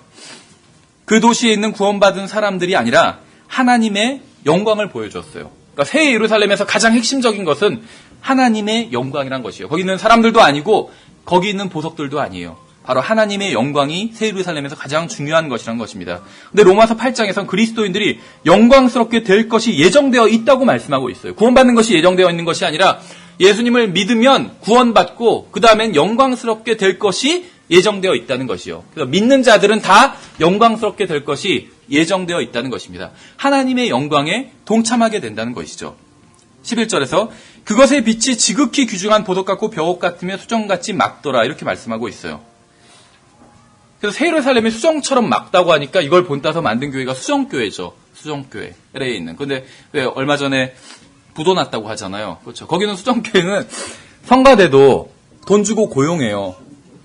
그 도시에 있는 구원받은 사람들이 아니라 하나님의 영광을 보여줬어요. 그러니까 새 예루살렘에서 가장 핵심적인 것은 하나님의 영광이란 것이에요. 거기 있는 사람들도 아니고 거기 있는 보석들도 아니에요. 바로 하나님의 영광이 새 예루살렘에서 가장 중요한 것이란 것입니다. 근데 로마서 8장에서는 그리스도인들이 영광스럽게 될 것이 예정되어 있다고 말씀하고 있어요. 구원받는 것이 예정되어 있는 것이 아니라 예수님을 믿으면 구원받고 그 다음엔 영광스럽게 될 것이 예정되어 있다는 것이요. 그래서 믿는 자들은 다 영광스럽게 될 것이 예정되어 있다는 것입니다. 하나님의 영광에 동참하게 된다는 것이죠. 11절에서 그것의 빛이 지극히 귀중한 보석 같고 벼옥 같으며 수정같이 맑더라 이렇게 말씀하고 있어요. 그래서 새 예루살렘이 수정처럼 맑다고 하니까 이걸 본따서 만든 교회가 수정교회죠. 수정교회 LA에 있는. 근데 왜 얼마 전에 부도 났다고 하잖아요. 그렇죠. 거기는 수정교회는 성가대도 돈 주고 고용해요.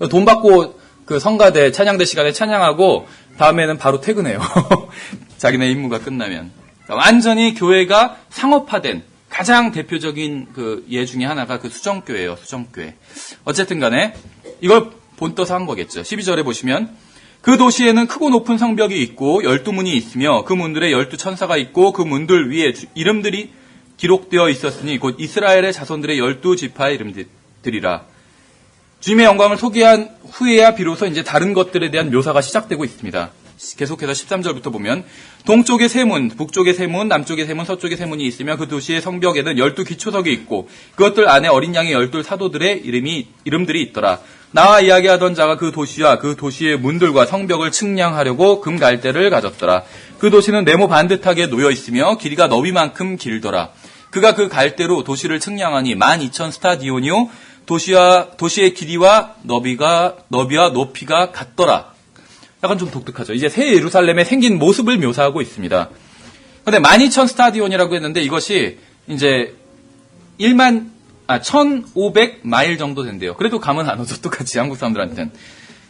돈 받고 그 성가대 찬양대 시간에 찬양하고 다음에는 바로 퇴근해요. 자기네 임무가 끝나면. 그러니까 완전히 교회가 상업화된 가장 대표적인 그 예 중에 하나가 그 수정교회예요. 수정교회. 어쨌든 간에 이걸 본떠서 한 거겠죠. 12절에 보시면 그 도시에는 크고 높은 성벽이 있고 12문이 있으며 그 문들에 12천사가 있고 그 문들 위에 이름들이 기록되어 있었으니 곧 이스라엘의 자손들의 12지파의 이름들이라. 주님의 영광을 소개한 후에야 비로소 이제 다른 것들에 대한 묘사가 시작되고 있습니다. 계속해서 13절부터 보면 동쪽에 세 문, 북쪽에 세 문, 남쪽에 세 문, 서쪽에 세 문이 있으며 그 도시의 성벽에는 12기초석이 있고 그것들 안에 어린 양의 12사도들의 이름들이 있더라. 나와 이야기하던 자가 그 도시와 그 도시의 문들과 성벽을 측량하려고 금 갈대를 가졌더라. 그 도시는 네모 반듯하게 놓여 있으며 길이가 너비만큼 길더라. 그가 그 갈대로 도시를 측량하니 12,000 스타디오니오 도시의 길이와 너비와 높이가 같더라. 약간 좀 독특하죠. 이제 새 예루살렘에 생긴 모습을 묘사하고 있습니다. 그런데 12,000 스타디온이라고 했는데 이것이 이제 1,500마일 정도 된대요. 그래도 감은 안 오죠. 똑같이 한국 사람들한테는.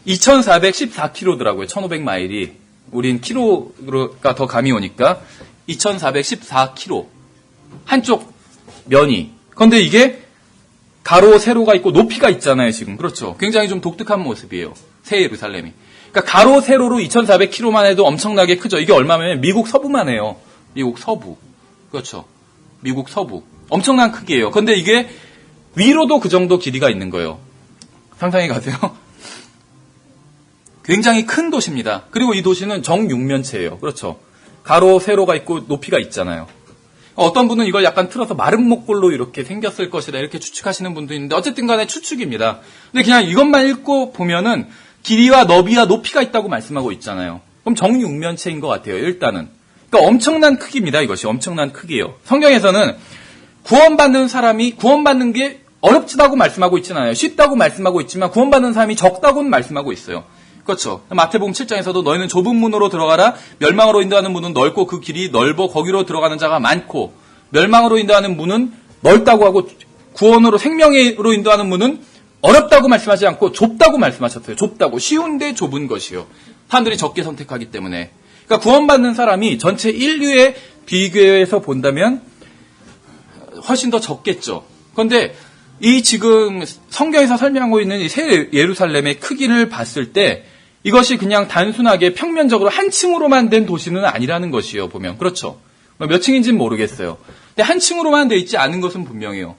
2,414km더라고요. 1,500마일이. 우린 키로가 더 감이 오니까 2,414km. 한쪽 면이. 그런데 이게 가로, 세로가 있고 높이가 있잖아요, 지금. 그렇죠. 굉장히 좀 독특한 모습이에요. 새 예루살렘이. 그러니까 가로, 세로로 2,400km만 해도 엄청나게 크죠. 이게 얼마면 미국 서부만 해요. 미국 서부. 그렇죠. 미국 서부. 엄청난 크기예요. 그런데 이게 위로도 그 정도 길이가 있는 거예요. 상상해 가세요. 굉장히 큰 도시입니다. 그리고 이 도시는 정육면체예요. 그렇죠. 가로, 세로가 있고 높이가 있잖아요. 어떤 분은 이걸 약간 틀어서 마른 목골로 이렇게 생겼을 것이다 이렇게 추측하시는 분도 있는데 어쨌든 간에 추측입니다. 근데 그냥 이것만 읽고 보면은 길이와 너비와 높이가 있다고 말씀하고 있잖아요. 그럼 정육면체인 것 같아요. 일단은. 그러니까 엄청난 크기입니다. 이것이 엄청난 크기예요. 성경에서는 구원받는 사람이 구원받는 게 어렵지다고 말씀하고 있지는 않아요. 쉽다고 말씀하고 있지만 구원받는 사람이 적다고는 말씀하고 있어요. 그렇죠. 마태복음 7장에서도 너희는 좁은 문으로 들어가라. 멸망으로 인도하는 문은 넓고 그 길이 넓어 거기로 들어가는 자가 많고 멸망으로 인도하는 문은 넓다고 하고 구원으로 생명으로 인도하는 문은 어렵다고 말씀하지 않고 좁다고 말씀하셨어요. 좁다고. 쉬운데 좁은 것이요. 사람들이 적게 선택하기 때문에. 그러니까 구원받는 사람이 전체 인류에 비교해서 본다면 훨씬 더 적겠죠. 그런데 이 지금 성경에서 설명하고 있는 이 새 예루살렘의 크기를 봤을 때 이것이 그냥 단순하게 평면적으로 한 층으로만 된 도시는 아니라는 것이요. 보면. 그렇죠. 몇 층인지는 모르겠어요. 근데 한 층으로만 돼 있지 않은 것은 분명해요.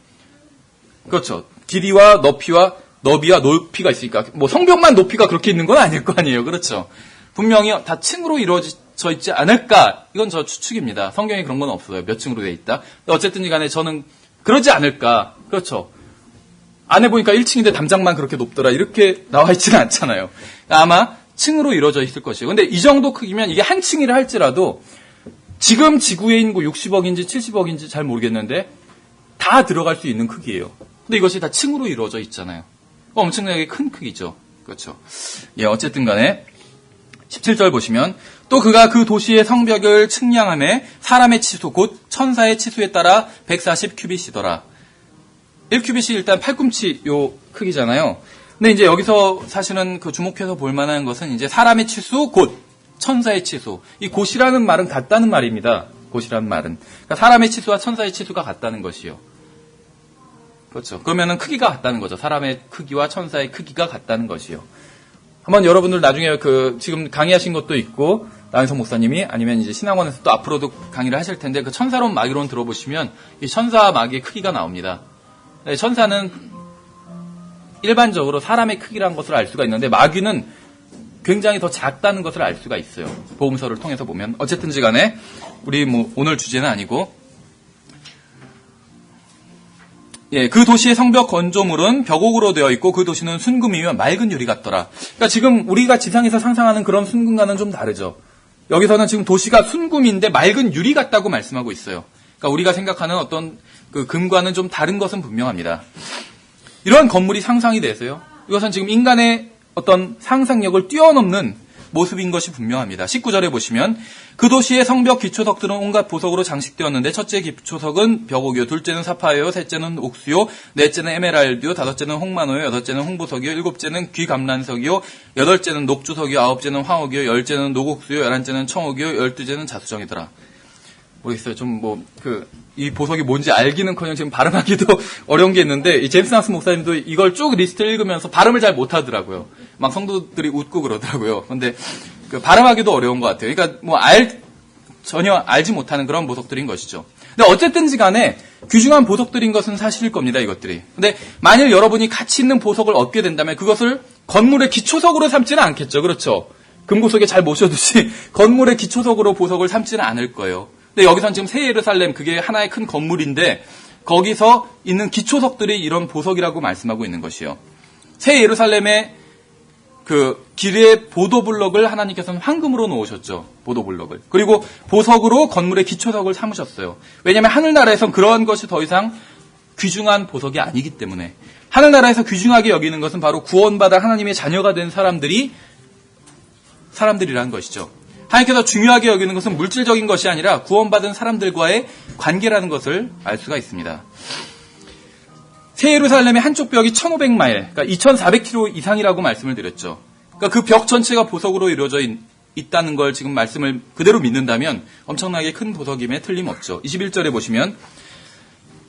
그렇죠. 길이와 너비와 높이가 있으니까 뭐 성벽만 높이가 그렇게 있는 건 아닐 거 아니에요. 그렇죠. 분명히 다 층으로 이루어져 있지 않을까. 이건 저 추측입니다. 성경에 그런 건 없어요. 몇 층으로 돼 있다. 어쨌든 간에 저는 그러지 않을까. 그렇죠. 안에 보니까 1층인데 담장만 그렇게 높더라. 이렇게 나와 있지는 않잖아요. 아마 층으로 이루어져 있을 것이에요. 근데 이 정도 크기면 이게 한 층이라 할지라도 지금 지구의 인구 60억인지 70억인지 잘 모르겠는데 다 들어갈 수 있는 크기예요. 근데 이것이 다 층으로 이루어져 있잖아요. 엄청나게 큰 크기죠. 그렇죠. 예, 어쨌든 간에 17절 보시면 또 그가 그 도시의 성벽을 측량하매 사람의 치수 곧 천사의 치수에 따라 140 큐빗이더라. 1큐빗이 일단 팔꿈치 요 크기잖아요. 근데 이제 여기서 사실은 그 주목해서 볼 만한 것은 이제 사람의 치수 곧 천사의 치수. 이 곧이라는 말은 같다는 말입니다. 곧이라는 말은. 그러니까 사람의 치수와 천사의 치수가 같다는 것이요. 그렇죠. 그러면은 크기가 같다는 거죠. 사람의 크기와 천사의 크기가 같다는 것이요. 한번 여러분들 나중에 지금 강의하신 것도 있고, 나은성 목사님이 아니면 이제 신앙원에서 또 앞으로도 강의를 하실 텐데, 그 천사론 마귀론 들어보시면 이 천사 마귀의 크기가 나옵니다. 천사는 일반적으로 사람의 크기라는 것을 알 수가 있는데, 마귀는 굉장히 더 작다는 것을 알 수가 있어요. 복음서를 통해서 보면. 어쨌든지 간에, 우리 오늘 주제는 아니고, 예, 그 도시의 성벽 건조물은 벽옥으로 되어 있고 그 도시는 순금이며 맑은 유리 같더라. 그러니까 지금 우리가 지상에서 상상하는 그런 순금과는 좀 다르죠. 여기서는 지금 도시가 순금인데 맑은 유리 같다고 말씀하고 있어요. 그러니까 우리가 생각하는 어떤 그 금과는 좀 다른 것은 분명합니다. 이러한 건물이 상상이 되세요. 이것은 지금 인간의 어떤 상상력을 뛰어넘는 모습인 것이 분명합니다. 19절에 보시면 그 도시의 성벽 기초석들은 온갖 보석으로 장식되었는데 첫째 기초석은 벽옥이요, 둘째는 사파이어요, 셋째는 옥수요, 넷째는 에메랄드요, 다섯째는 홍만호요, 여덟째는 홍보석이요, 일곱째는 귀감란석이요, 여덟째는 녹주석이요, 아홉째는 황옥이요, 열째는 녹옥수요, 열한째는 청옥이요, 열두째는 자수정이더라. 모르겠어요. 이 보석이 뭔지 알기는커녕 지금 발음하기도 어려운 게 있는데, 이 제임스 낭스 목사님도 이걸 쭉 리스트를 읽으면서 발음을 잘 못하더라고요. 막 성도들이 웃고 그러더라고요. 근데 발음하기도 어려운 것 같아요. 그러니까 전혀 알지 못하는 그런 보석들인 것이죠. 근데 어쨌든지 간에 귀중한 보석들인 것은 사실일 겁니다, 이것들이. 근데 만일 여러분이 가치 있는 보석을 얻게 된다면 그것을 건물의 기초석으로 삼지는 않겠죠. 그렇죠? 금고석에 잘 모셔두시 건물의 기초석으로 보석을 삼지는 않을 거예요. 근데 여기선 지금 새 예루살렘, 그게 하나의 큰 건물인데 거기서 있는 기초석들이 이런 보석이라고 말씀하고 있는 것이요. 새 예루살렘의 그 길의 보도블럭을 하나님께서는 황금으로 놓으셨죠. 보도블럭을. 그리고 보석으로 건물의 기초석을 삼으셨어요. 왜냐하면 하늘나라에선 그러한 것이 더 이상 귀중한 보석이 아니기 때문에. 하늘나라에서 귀중하게 여기는 것은 바로 구원받아 하나님의 자녀가 된 사람들이라는 것이죠. 하나님께서 중요하게 여기는 것은 물질적인 것이 아니라 구원받은 사람들과의 관계라는 것을 알 수가 있습니다. 새 예루살렘의 한쪽 벽이 1500마일, 그러니까 2400km 이상이라고 말씀을 드렸죠. 그러니까 그 벽 전체가 보석으로 이루어져 있다는 걸 지금 말씀을 그대로 믿는다면 엄청나게 큰 보석임에 틀림없죠. 21절에 보시면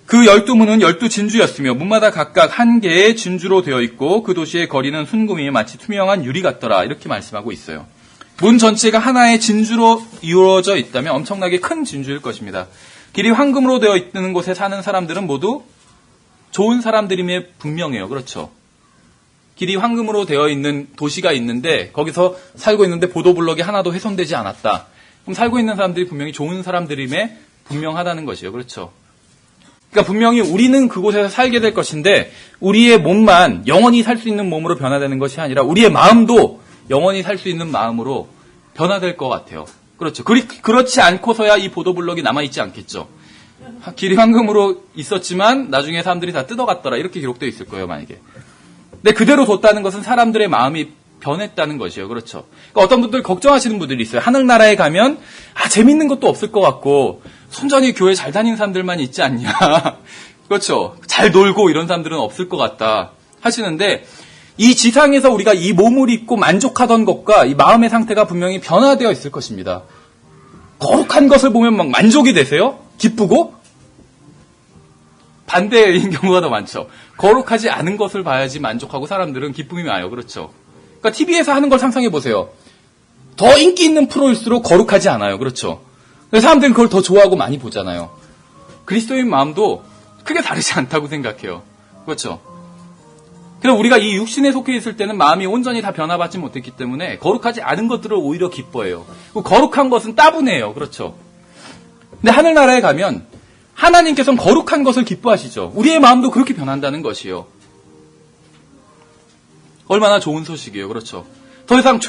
그 12문은 12진주였으며 문마다 각각 한 개의 진주로 되어 있고 그 도시의 거리는 순금이 마치 투명한 유리 같더라. 이렇게 말씀하고 있어요. 문 전체가 하나의 진주로 이루어져 있다면 엄청나게 큰 진주일 것입니다. 길이 황금으로 되어 있는 곳에 사는 사람들은 모두 좋은 사람들임에 분명해요. 그렇죠? 길이 황금으로 되어 있는 도시가 있는데 거기서 살고 있는데 보도블럭이 하나도 훼손되지 않았다. 그럼 살고 있는 사람들이 분명히 좋은 사람들임에 분명하다는 것이에요. 그렇죠? 그러니까 분명히 우리는 그곳에서 살게 될 것인데 우리의 몸만 영원히 살 수 있는 몸으로 변화되는 것이 아니라 우리의 마음도 영원히 살 수 있는 마음으로 변화될 것 같아요. 그렇죠. 그렇지 않고서야 이 보도블럭이 남아있지 않겠죠. 길이 황금으로 있었지만 나중에 사람들이 다 뜯어갔더라. 이렇게 기록되어 있을 거예요, 만약에. 근데 그대로 뒀다는 것은 사람들의 마음이 변했다는 것이에요. 그렇죠. 그러니까 어떤 분들 걱정하시는 분들이 있어요. 하늘나라에 가면 재밌는 것도 없을 것 같고 순전히 교회 잘 다니는 사람들만 있지 않냐. 그렇죠. 잘 놀고 이런 사람들은 없을 것 같다 하시는데 이 지상에서 우리가 이 몸을 입고 만족하던 것과 이 마음의 상태가 분명히 변화되어 있을 것입니다. 거룩한 것을 보면 막 만족이 되세요? 기쁘고? 반대인 경우가 더 많죠. 거룩하지 않은 것을 봐야지 만족하고 사람들은 기쁨이 와요. 그렇죠. 그러니까 TV에서 하는 걸 상상해 보세요. 더 인기 있는 프로일수록 거룩하지 않아요. 그렇죠. 사람들은 그걸 더 좋아하고 많이 보잖아요. 그리스도인 마음도 크게 다르지 않다고 생각해요. 그렇죠. 그래서 우리가 이 육신에 속해 있을 때는 마음이 온전히 다 변화받지 못했기 때문에 거룩하지 않은 것들을 오히려 기뻐해요. 거룩한 것은 따분해요. 그렇죠. 근데 하늘나라에 가면 하나님께서는 거룩한 것을 기뻐하시죠. 우리의 마음도 그렇게 변한다는 것이요. 얼마나 좋은 소식이에요. 그렇죠. 더 이상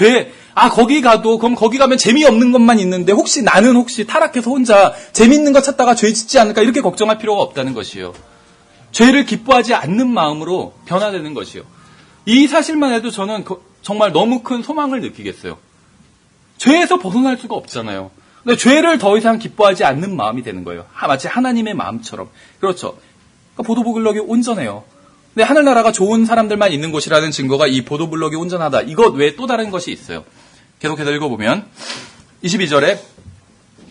거기 가도 그럼 거기 가면 재미없는 것만 있는데 나는 혹시 타락해서 혼자 재밌는 것 찾다가 죄 짓지 않을까 이렇게 걱정할 필요가 없다는 것이요. 죄를 기뻐하지 않는 마음으로 변화되는 것이요. 이 사실만 해도 저는 정말 너무 큰 소망을 느끼겠어요. 죄에서 벗어날 수가 없잖아요. 근데 죄를 더 이상 기뻐하지 않는 마음이 되는 거예요. 마치 하나님의 마음처럼. 그렇죠. 그러니까 보도블럭이 온전해요. 근데 하늘나라가 좋은 사람들만 있는 곳이라는 증거가 이 보도블럭이 온전하다. 이것 외에 또 다른 것이 있어요. 계속해서 읽어보면 22절에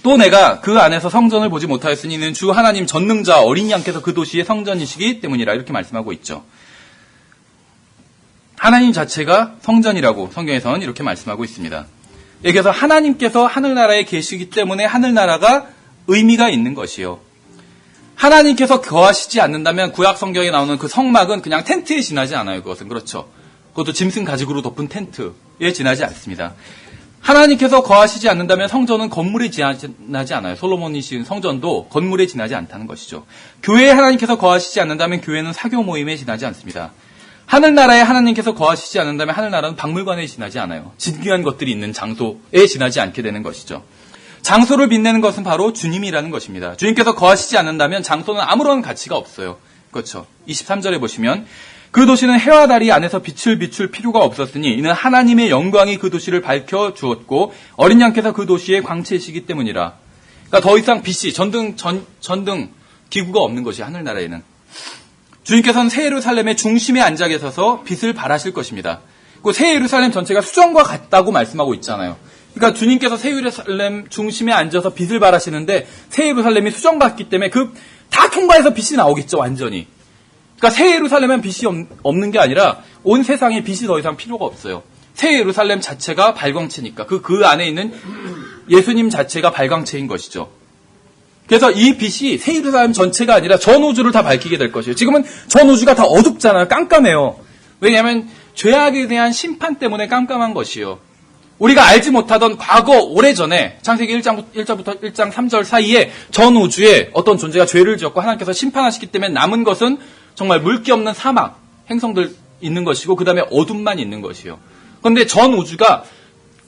또 내가 그 안에서 성전을 보지 못하였으니 이는 주 하나님 전능자 어린 양께서 그 도시의 성전이시기 때문이라 이렇게 말씀하고 있죠. 하나님 자체가 성전이라고 성경에서는 이렇게 말씀하고 있습니다. 여기서 하나님께서 하늘나라에 계시기 때문에 하늘나라가 의미가 있는 것이요. 하나님께서 거하시지 않는다면 구약 성경에 나오는 그 성막은 그냥 텐트에 지나지 않아요. 그것은 그렇죠. 그것도 짐승 가죽으로 덮은 텐트에 지나지 않습니다. 하나님께서 거하시지 않는다면 성전은 건물에 지나지 않아요. 솔로몬이 지은 성전도 건물에 지나지 않다는 것이죠. 교회에 하나님께서 거하시지 않는다면 교회는 사교 모임에 지나지 않습니다. 하늘나라에 하나님께서 거하시지 않는다면 하늘나라는 박물관에 지나지 않아요. 진귀한 것들이 있는 장소에 지나지 않게 되는 것이죠. 장소를 빛내는 것은 바로 주님이라는 것입니다. 주님께서 거하시지 않는다면 장소는 아무런 가치가 없어요. 그렇죠. 23절에 보시면 그 도시는 해와 달이 안에서 빛을 비출 필요가 없었으니 이는 하나님의 영광이 그 도시를 밝혀 주었고 어린 양께서 그 도시의 광채이시기 때문이라. 그러니까 더 이상 빛이 전등 기구가 없는 것이 하늘나라에는. 주님께서는 새 예루살렘의 중심에 앉아 계셔서 빛을 발하실 것입니다. 그 새 예루살렘 전체가 수정과 같다고 말씀하고 있잖아요. 그러니까 주님께서 새 예루살렘 중심에 앉아서 빛을 발하시는데 새 예루살렘이 수정받기 때문에 다 통과해서 빛이 나오겠죠, 완전히. 그러니까 새 예루살렘엔 빛이 없는 게 아니라 온 세상에 빛이 더 이상 필요가 없어요. 새 예루살렘 자체가 발광체니까 그 안에 있는 예수님 자체가 발광체인 것이죠. 그래서 이 빛이 새 예루살렘 전체가 아니라 전 우주를 다 밝히게 될 것이에요. 지금은 전 우주가 다 어둡잖아요. 깜깜해요. 왜냐하면 죄악에 대한 심판 때문에 깜깜한 것이요. 우리가 알지 못하던 과거 오래전에 창세기 1장부터 1장 3절 사이에 전 우주에 어떤 존재가 죄를 지었고 하나님께서 심판하시기 때문에 남은 것은 정말 물기 없는 사막, 행성들 있는 것이고 그 다음에 어둠만 있는 것이요. 그런데 전 우주가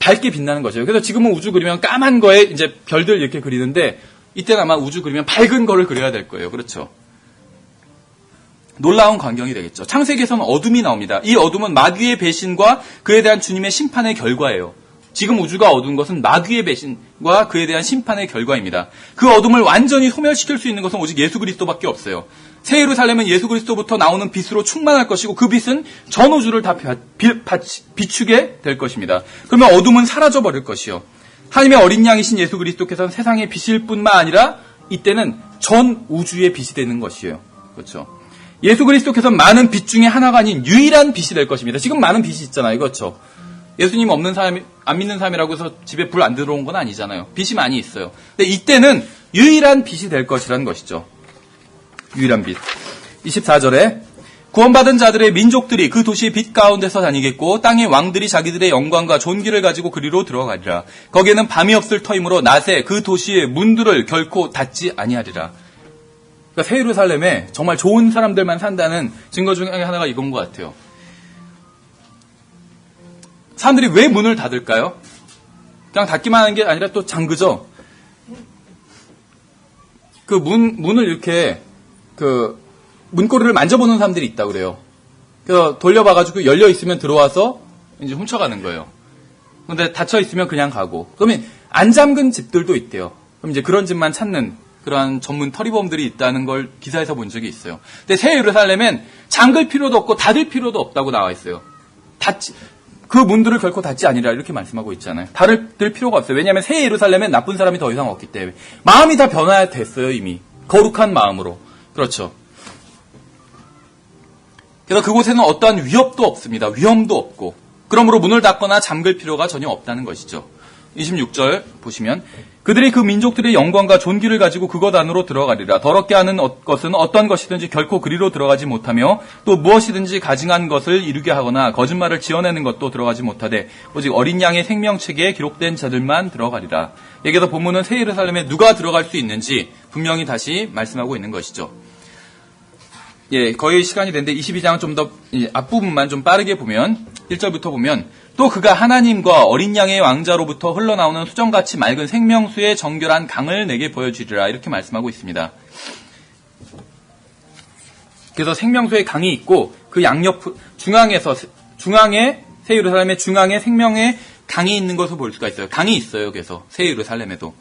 밝게 빛나는 것이에요. 그래서 지금은 우주 그리면 까만 거에 이제 별들 이렇게 그리는데 이때는 아마 우주 그리면 밝은 거를 그려야 될 거예요. 그렇죠. 놀라운 광경이 되겠죠. 창세기에서는 어둠이 나옵니다. 이 어둠은 마귀의 배신과 그에 대한 주님의 심판의 결과예요. 지금 우주가 어두운 것은 마귀의 배신과 그에 대한 심판의 결과입니다. 그 어둠을 완전히 소멸시킬 수 있는 것은 오직 예수 그리스도밖에 없어요. 새 예루살렘은 예수 그리스도부터 나오는 빛으로 충만할 것이고 그 빛은 전 우주를 다 비추게 될 것입니다. 그러면 어둠은 사라져버릴 것이요. 하나님의 어린 양이신 예수 그리스도께서는 세상의 빛일 뿐만 아니라 이때는 전 우주의 빛이 되는 것이에요. 그렇죠. 예수 그리스도께서는 많은 빛 중에 하나가 아닌 유일한 빛이 될 것입니다. 지금 많은 빛이 있잖아요. 그렇죠. 예수님 없는 사람이, 안 믿는 사람이라고 해서 집에 불 안 들어온 건 아니잖아요. 빛이 많이 있어요. 근데 이때는 유일한 빛이 될 것이라는 것이죠. 유일한 빛. 24절에 구원받은 자들의 민족들이 그 도시의 빛 가운데서 다니겠고 땅의 왕들이 자기들의 영광과 존귀를 가지고 그리로 들어가리라. 거기에는 밤이 없을 터이므로 낮에 그 도시의 문들을 결코 닫지 아니하리라. 그러니까 새 예루살렘에 정말 좋은 사람들만 산다는 증거 중에 하나가 이건 것 같아요. 사람들이 왜 문을 닫을까요? 그냥 닫기만 하는 게 아니라 또 잠그죠. 그 문을 이렇게 문고리를 만져보는 사람들이 있다 그래요. 그래서 돌려봐가지고 열려 있으면 들어와서 이제 훔쳐가는 거예요. 그런데 닫혀 있으면 그냥 가고. 그러면 안 잠근 집들도 있대요. 그럼 이제 그런 집만 찾는 그러한 전문 터리범들이 있다는 걸 기사에서 본 적이 있어요. 근데 새 예루살렘엔 잠글 필요도 없고 닫을 필요도 없다고 나와 있어요. 그 문들을 결코 닫지 아니라 이렇게 말씀하고 있잖아요. 닫을 필요가 없어요. 왜냐하면 새 예루살렘엔 나쁜 사람이 더 이상 없기 때문에. 마음이 다 변화됐어요, 이미. 거룩한 마음으로. 그렇죠. 그래서 그곳에는 어떠한 위협도 없습니다. 위험도 없고. 그러므로 문을 닫거나 잠글 필요가 전혀 없다는 것이죠. 26절 보시면 그들이 그 민족들의 영광과 존귀를 가지고 그것 안으로 들어가리라. 더럽게 하는 것은 어떤 것이든지 결코 그리로 들어가지 못하며 또 무엇이든지 가증한 것을 이루게 하거나 거짓말을 지어내는 것도 들어가지 못하되 오직 어린 양의 생명책에 기록된 자들만 들어가리라. 여기서 본문은 새 예루살렘에 누가 들어갈 수 있는지 분명히 다시 말씀하고 있는 것이죠. 예, 거의 시간이 됐는데 22장은 좀 더 앞부분만 좀 빠르게 보면 1절부터 보면 또 그가 하나님과 어린 양의 왕자로부터 흘러나오는 수정같이 맑은 생명수의 정결한 강을 내게 보여주리라 이렇게 말씀하고 있습니다. 그래서 생명수의 강이 있고 그 양옆, 중앙에, 새 예루살렘의 중앙에 생명의 강이 있는 것을 볼 수가 있어요. 강이 있어요. 그래서 새 예루살렘에도.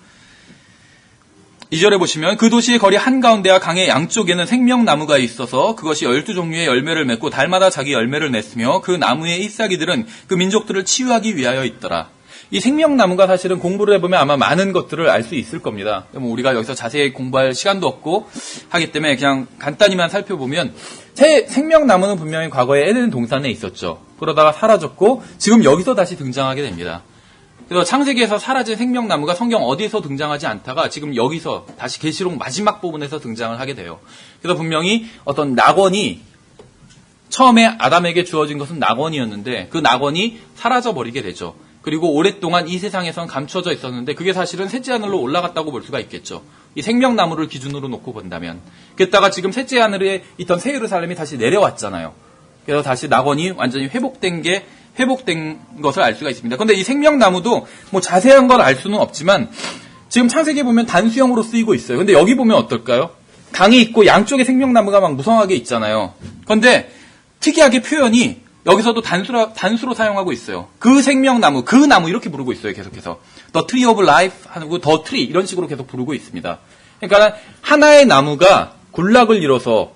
2절에 보시면 그 도시의 거리 한가운데와 강의 양쪽에는 생명나무가 있어서 그것이 12종류의 열매를 맺고 달마다 자기 열매를 냈으며 그 나무의 잎사귀들은 그 민족들을 치유하기 위하여 있더라. 이 생명나무가 사실은 공부를 해보면 아마 많은 것들을 알 수 있을 겁니다. 우리가 여기서 자세히 공부할 시간도 없고 하기 때문에 그냥 간단히만 살펴보면 생명나무는 분명히 과거에 에덴 동산에 있었죠. 그러다가 사라졌고 지금 여기서 다시 등장하게 됩니다. 그래서 창세기에서 사라진 생명나무가 성경 어디에서 등장하지 않다가 지금 여기서 다시 계시록 마지막 부분에서 등장을 하게 돼요. 그래서 분명히 어떤 낙원이 처음에 아담에게 주어진 것은 낙원이었는데 그 낙원이 사라져버리게 되죠. 그리고 오랫동안 이 세상에선 감춰져 있었는데 그게 사실은 셋째 하늘로 올라갔다고 볼 수가 있겠죠. 이 생명나무를 기준으로 놓고 본다면. 그랬다가 지금 셋째 하늘에 있던 새 예루살렘이 다시 내려왔잖아요. 그래서 다시 낙원이 완전히 회복된 것을 알 수가 있습니다. 그런데 이 생명나무도 뭐 자세한 걸 알 수는 없지만 지금 창세기에 보면 단수형으로 쓰이고 있어요. 근데 여기 보면 어떨까요? 강이 있고 양쪽에 생명나무가 막 무성하게 있잖아요. 그런데 특이하게 표현이 여기서도 단수로 사용하고 있어요. 그 생명나무, 그 나무 이렇게 부르고 있어요. 계속해서. The Tree of Life 하고 The Tree 이런 식으로 계속 부르고 있습니다. 그러니까 하나의 나무가 군락을 이뤄서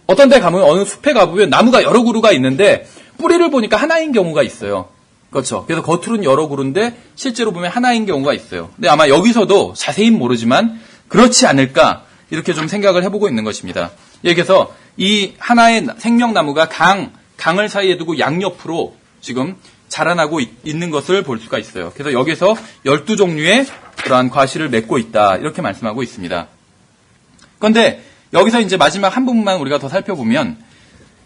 어떤 데 가면 어느 숲에 가보면 나무가 여러 그루가 있는데 뿌리를 보니까 하나인 경우가 있어요. 그렇죠. 그래서 겉으로는 여러 그루인데 실제로 보면 하나인 경우가 있어요. 근데 아마 여기서도 자세히는 모르지만 그렇지 않을까 이렇게 좀 생각을 해보고 있는 것입니다. 여기서 이 하나의 생명나무가 강을 사이에 두고 양옆으로 지금 자라나고 있는 것을 볼 수가 있어요. 그래서 여기서 12종류의 그러한 과실을 맺고 있다. 이렇게 말씀하고 있습니다. 그런데 여기서 이제 마지막 한 부분만 우리가 더 살펴보면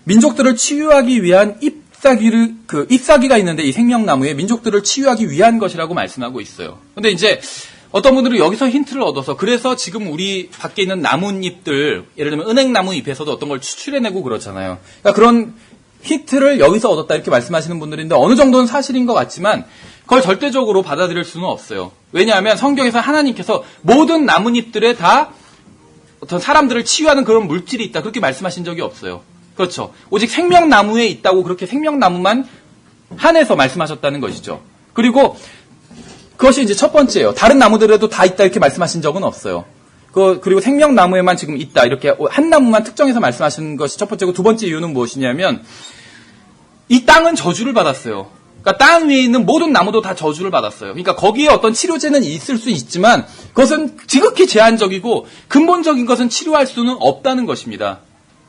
민족들을 치유하기 위한 잎사귀가 있는데 이 생명나무에 민족들을 치유하기 위한 것이라고 말씀하고 있어요. 그런데 이제 어떤 분들은 여기서 힌트를 얻어서 그래서 지금 우리 밖에 있는 나뭇잎들 예를 들면 은행나무 잎에서도 어떤 걸 추출해내고 그렇잖아요. 그러니까 그런 힌트를 여기서 얻었다 이렇게 말씀하시는 분들인데 어느 정도는 사실인 것 같지만 그걸 절대적으로 받아들일 수는 없어요. 왜냐하면 성경에서 하나님께서 모든 나뭇잎들에 다 어떤 사람들을 치유하는 그런 물질이 있다 그렇게 말씀하신 적이 없어요. 그렇죠. 오직 생명나무에 있다고 그렇게 생명나무만 한해서 말씀하셨다는 것이죠. 그리고 그것이 이제 첫 번째예요. 다른 나무들에도 다 있다 이렇게 말씀하신 적은 없어요. 그리고 생명나무에만 지금 있다 이렇게 한 나무만 특정해서 말씀하시는 것이 첫 번째고 두 번째 이유는 무엇이냐면 이 땅은 저주를 받았어요. 그러니까 땅 위에 있는 모든 나무도 다 저주를 받았어요. 그러니까 거기에 어떤 치료제는 있을 수 있지만 그것은 지극히 제한적이고 근본적인 것은 치료할 수는 없다는 것입니다.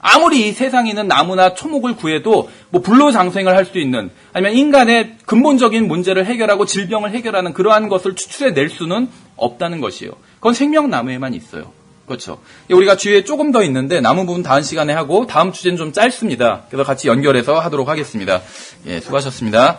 아무리 이 세상에 있는 나무나 초목을 구해도 뭐 불로장생을 할 수 있는 아니면 인간의 근본적인 문제를 해결하고 질병을 해결하는 그러한 것을 추출해낼 수는 없다는 것이에요. 그건 생명나무에만 있어요. 그렇죠. 우리가 뒤에 조금 더 있는데 나무 부분 다음 시간에 하고 다음 주제는 좀 짧습니다. 그래서 같이 연결해서 하도록 하겠습니다. 예, 수고하셨습니다.